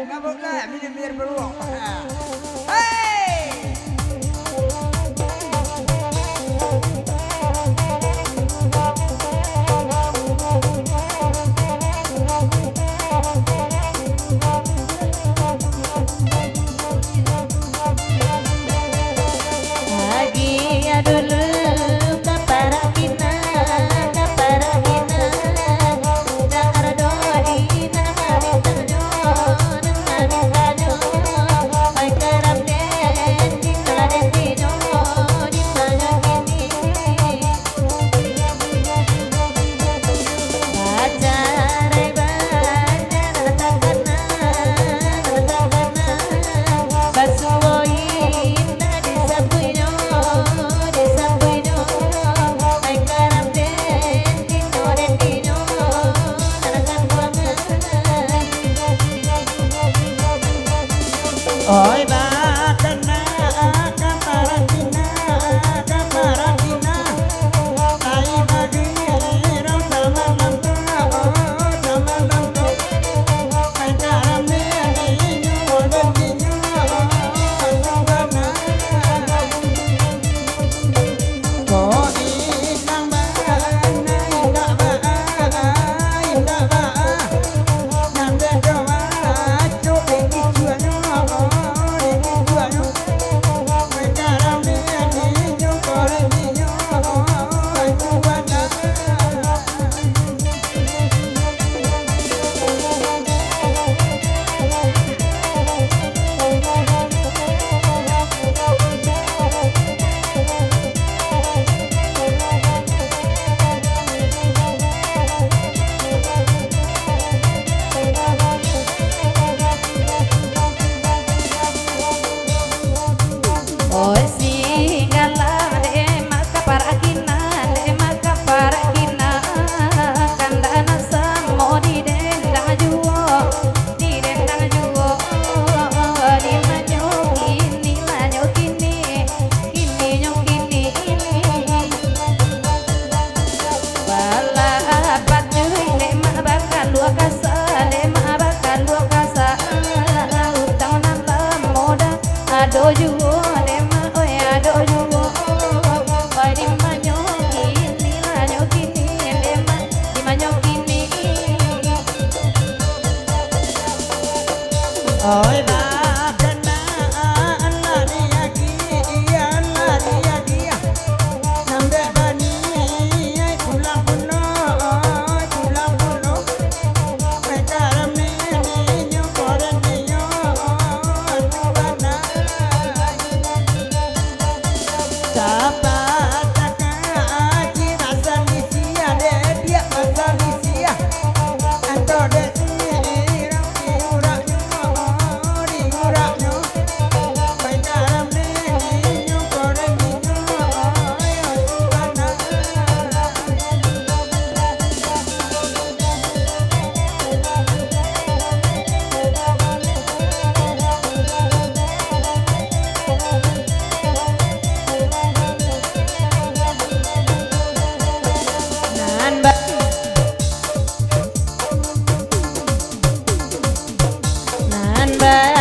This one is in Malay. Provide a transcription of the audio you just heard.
ngabuk lah, minum beruang. Hey! Oi bakana kamaratina ai bagi ram tamananta ai karame ni odinyo bana ko inang bana indah ba nande doa chu ikichuano Oi bakana anariagi nambe bani ai pulang puno pekaram ni nyo koren nyo bana dapat aji rasa misia de dia rasa misia atau de nan ba